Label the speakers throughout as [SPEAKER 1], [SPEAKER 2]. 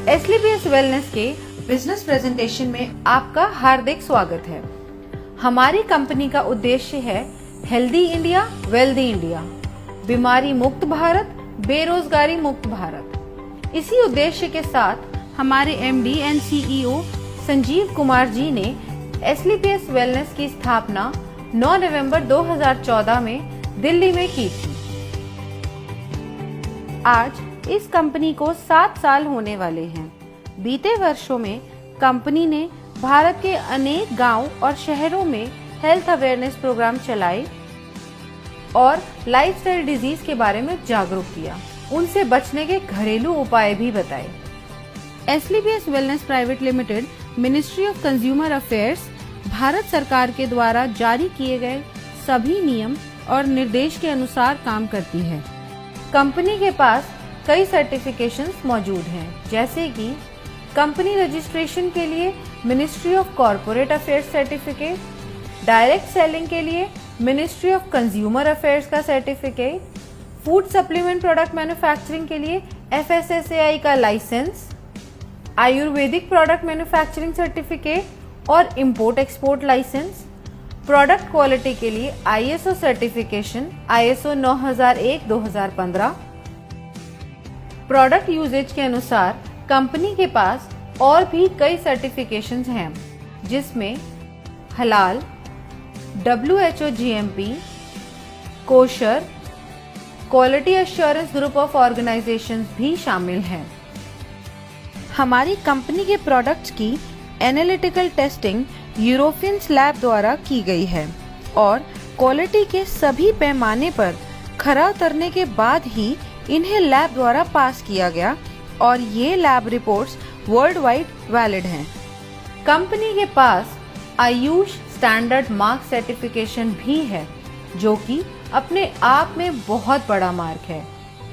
[SPEAKER 1] एसलीपीएस wellness के business presentation में आपका हार्दिक स्वागत है। हमारी कंपनी का उद्देश्य है हेल्दी इंडिया वेल्दी इंडिया, बीमारी मुक्त भारत, बेरोजगारी मुक्त भारत। इसी उद्देश्य के साथ हमारे MD and CEO Sanjeev Kumar ji ने एसलीपीएस वेलनेस की स्थापना 9 नवंबर 2014 में दिल्ली में की थी। आज इस कंपनी को 7 साल होने वाले हैं। बीते वर्षों में कंपनी ने भारत के अनेक गांव और शहरों में हेल्थ अवेयरनेस प्रोग्राम चलाए और लाइफस्टाइल डिजीज के बारे में जागरूक किया, उनसे बचने के घरेलू उपाय भी बताए। SLPS wellness private limited ministry of consumer affairs Bharat सरकार के द्वारा जारी किए गए सभी नियम और निर्देश के अनुसार काम करती है। कंपनी के पास कई सर्टिफिकेशंस मौजूद हैं, जैसे कि कंपनी रजिस्ट्रेशन के लिए ministry of corporate affairs certificate, direct selling के लिए मिनिस्ट्री ऑफ कंज्यूमर अफेयर्स का certificate, food supplement product manufacturing के लिए FSSAI का licence, ayurvedic product manufacturing certificate और import export licence, product quality के लिए ISO certification ISO 9001-2015। Product usage के अनुसार कंपनी के पास और भी कई सर्टिफिकेशंस हैं, जिसमें हलाल, WHO GMP, kosher, quality assurance group of organisations भी शामिल हैं। हमारी कंपनी के प्रोडक्ट्स की एनालिटिकल टेस्टिंग यूरोपियंस लैब द्वारा की गई है और क्वालिटी के सभी पैमाने पर खरा उतरने के बाद ही इन्हें लैब द्वारा पास किया गया और ये lab reports world wide valid हैं। कंपनी के पास आयुष स्टैंडर्ड मार्क सर्टिफिकेशन भी है, जो कि अपने आप में बहुत बड़ा मार्क है,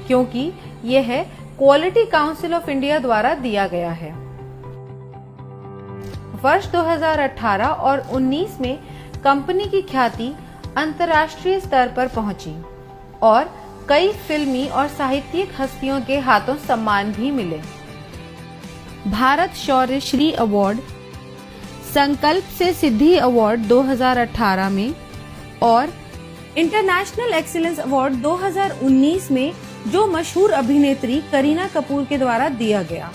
[SPEAKER 1] क्योंकि यह क्वालिटी काउंसिल ऑफ इंडिया द्वारा दिया गया है। वर्ष 2018 और 19 में कंपनी की ख्याति अंतर्राष्ट्रीय स्तर पर पहुंची और कई फिल्मी और साहित्यिक हस्तियों के हाथों सम्मान भी मिले। भारत शौर्य श्री अवार्ड, संकल्प से सिद्धि अवार्ड 2018 में और इंटरनेशनल एक्सीलेंस अवार्ड 2019 में जो मशहूर अभिनेत्री करीना कपूर के द्वारा दिया गया।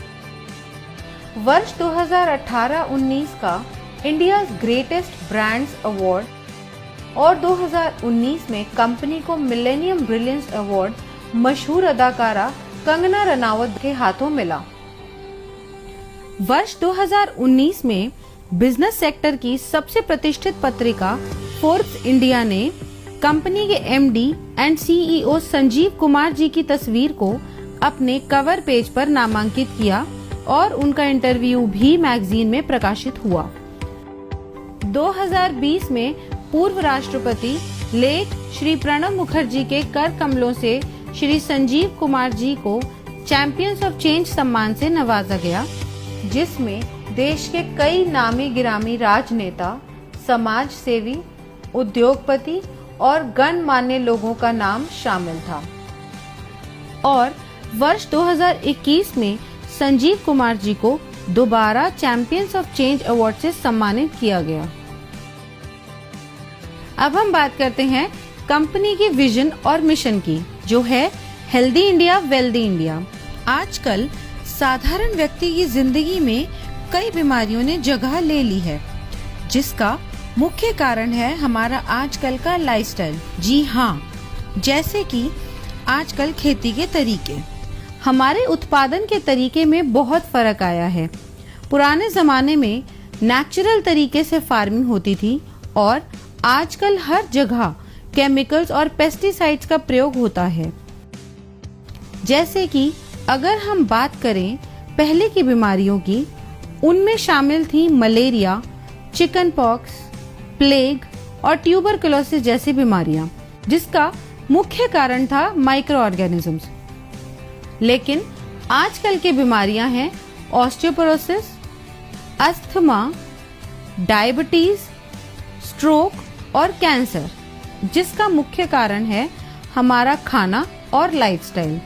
[SPEAKER 1] वर्ष 2018-19 का इंडिया ग्रेटेस्ट ब्रांड्स अवार्ड और 2019 में कंपनी को मिलेनियम ब्रिलियंस अवार्ड मशहूर अदाकारा कंगना रनावत के हाथों मिला। वर्ष 2019 में बिजनेस सेक्टर की सबसे प्रतिष्ठित पत्रिका फोर्ब्स इंडिया ने कंपनी के MD and CEO Sanjeev Kumar ji की तस्वीर को अपने कवर पेज पर नामांकित किया और उनका इंटरव्यू भी मैगजीन में प्रकाशित हुआ। 2020 में पूर्व राष्ट्रपति लेख श्री प्रणब मुखर्जी के कर कमलों से श्री संजीव कुमार जी को चैंपियंस ऑफ चेंज सम्मान से नवाजा गया, जिसमें देश के कई नामी गिरामी राजनेता, समाज सेवी, उद्योगपति और गणमान्य लोगों का नाम शामिल था। और वर्ष 2021 में संजीव कुमार जी को दोबारा चैंपियंस ऑफ चेंज अवार्ड से सम्मानित किया गया। अब हम बात करते हैं कंपनी की विजन और मिशन की, जो है हेल्दी इंडिया वेल्दी इंडिया। आजकल साधारण व्यक्ति की जिंदगी में कई बीमारियों ने जगह ले ली है, जिसका मुख्य कारण है हमारा आजकल का लाइफस्टाइल। जी हाँ, जैसे कि आजकल खेती के तरीके, हमारे उत्पादन के तरीके में बहुत फर्क आया है। पुराने जमाने में नेचुरल तरीके से फार्मिंग होती थी और आजकल हर जगह केमिकल्स और पेस्टिसाइड्स का प्रयोग होता है। जैसे कि अगर हम बात करें पहले की बीमारियों की, उनमें शामिल थी मलेरिया, चिकन पॉक्स, प्लेग और ट्यूबरकुलोसिस जैसी बीमारियां, जिसका मुख्य कारण था माइक्रो ऑर्गेनिजम्स। लेकिन आजकल की बीमारियां हैं ऑस्टियोपोरोसिस, अस्थमा, डायबिटीज, स्ट्रोक और कैंसर, जिसका मुख्य कारण है हमारा खाना और लाइफस्टाइल।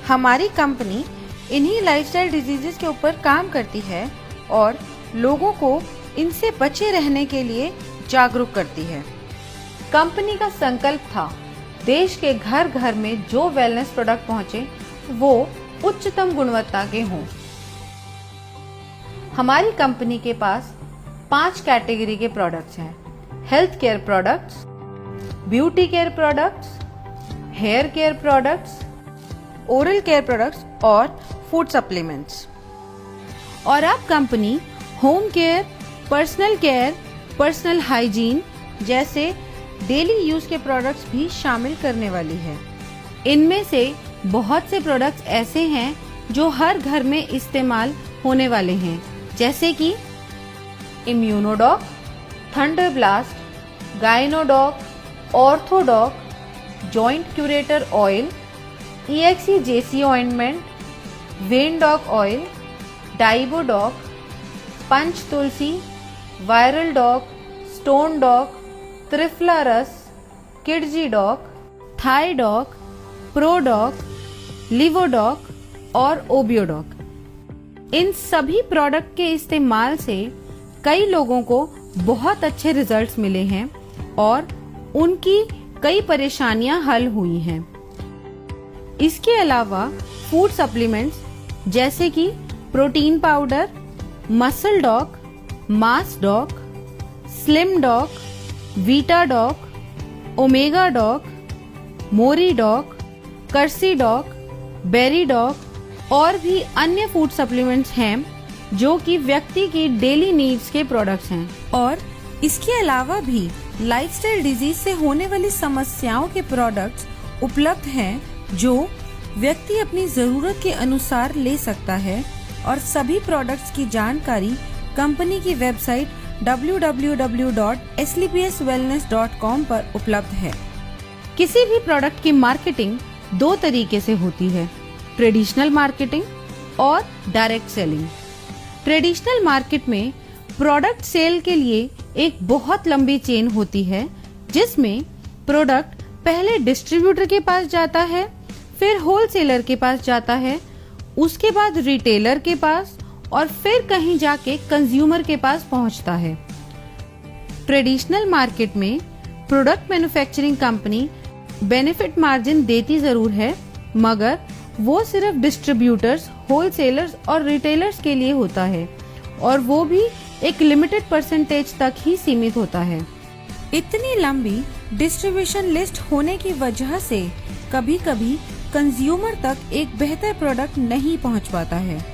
[SPEAKER 1] हमारी कंपनी इन्हीं लाइफस्टाइल डिजीजेस के ऊपर काम करती है और लोगों को इनसे बचे रहने के लिए जागरूक करती है। कंपनी का संकल्प था देश के घर घर में जो वेलनेस प्रोडक्ट पहुंचे वो उच्चतम गुणवत्ता के हों। हमारी कंपनी के पास 5 कैटेगरी के प्रोडक्ट्स हैं: health care products, beauty care products, hair care products, oral care products और फूड सप्लीमेंट्स। और अब company home care, personal care, personal hygiene जैसे डेली यूज के प्रोडक्ट्स भी शामिल करने वाली है। इनमें से बहुत से प्रोडक्ट्स ऐसे हैं जो हर घर में इस्तेमाल होने वाले हैं, जैसे कि Immunodoc, thunder blast, Gynodoc, Orthodoc, joint curator oil, EXE-JC ointment, Veindoc oil, Diabodoc, Panch Tulsi, viral doc, stone doc, Triphala Ras, Kidzy doc, Thai doc, Prodoc, Livodoc और ओबियोडॉक। इन सभी प्रोडक्ट के इस्तेमाल से कई लोगों को बहुत अच्छे रिजल्ट्स मिले हैं और उनकी कई परेशानियां हल हुई हैं। इसके अलावा फूड सप्लीमेंट्स जैसे कि protein powder, muscle doc, mass doc, slim doc, vita doc, omega doc, Mori doc, कर्सी डॉक, बेरी डॉक और भी अन्य फूड सप्लीमेंट्स हैं जो कि व्यक्ति की डेली नीड्स के प्रोडक्ट्स हैं। और इसके अलावा भी लाइफस्टाइल डिजीज से होने वाली समस्याओं के प्रोडक्ट्स उपलब्ध हैं जो व्यक्ति अपनी जरूरत के अनुसार ले सकता है। और सभी प्रोडक्ट्स की जानकारी कंपनी की वेबसाइट www.slpswellness.com पर उपलब्ध है। किसी भी प्रोडक्ट की मार्केटिंग 2 तरीके से होती है: ट्रेडिशनल मार्केटिंग और डायरेक्ट सेलिंग। ट्रेडिशनल मार्केट में प्रोडक्ट सेल के लिए एक बहुत लंबी चेन होती है, जिसमें प्रोडक्ट पहले डिस्ट्रीब्यूटर के पास जाता है, फिर होलसेलर के पास जाता है, उसके बाद रिटेलर के पास और फिर कहीं जाके कंज्यूमर के पास पहुंचता है। ट्रेडिशनल मार्केट में product manufacturing company benefit margin देती जरूर है, मगर वो सिर्फ डिस्ट्रीब्यूटर्स, होलसेलर्स और रिटेलर्स के लिए होता है और वो भी एक लिमिटेड परसेंटेज तक ही सीमित होता है। इतनी लंबी डिस्ट्रीब्यूशन लिस्ट होने की वजह से कभी-कभी कंज्यूमर तक एक बेहतर प्रोडक्ट नहीं पहुंच पाता है।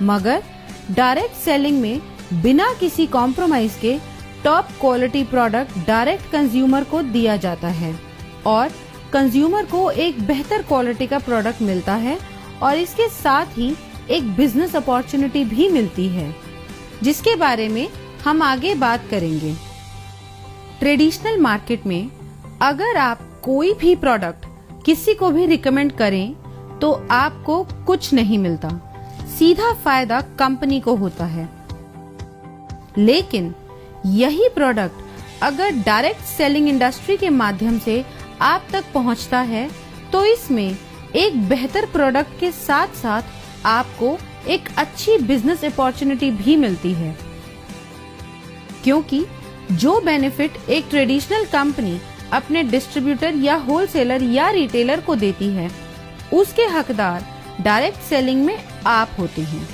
[SPEAKER 1] मगर डायरेक्ट सेलिंग में बिना किसी कॉम्प्रोमाइज के top quality product direct consumer को दिया जाता है और कंज्यूमर को एक बेहतर क्वालिटी का प्रोडक्ट मिलता है और इसके साथ ही एक बिजनेस अपॉर्चुनिटी भी मिलती है, जिसके बारे में हम आगे बात करेंगे। ट्रेडिशनल मार्केट में अगर आप कोई भी प्रोडक्ट किसी को भी रिकमेंड करें तो आपको कुछ नहीं मिलता, सीधा फायदा कंपनी को होता है। लेकिन यही प्रोडक्ट अगर डायरेक्ट सेलिंग इंडस्ट्री के माध्यम से आप तक पहुंचता है तो इसमें एक बेहतर प्रोडक्ट के साथ साथ आपको एक अच्छी बिजनेस अपॉर्चुनिटी भी मिलती है, क्योंकि जो बेनिफिट एक ट्रेडिशनल कंपनी अपने डिस्ट्रीब्यूटर या होलसेलर या रिटेलर को देती है, उसके हकदार डायरेक्ट सेलिंग में आप होते हैं।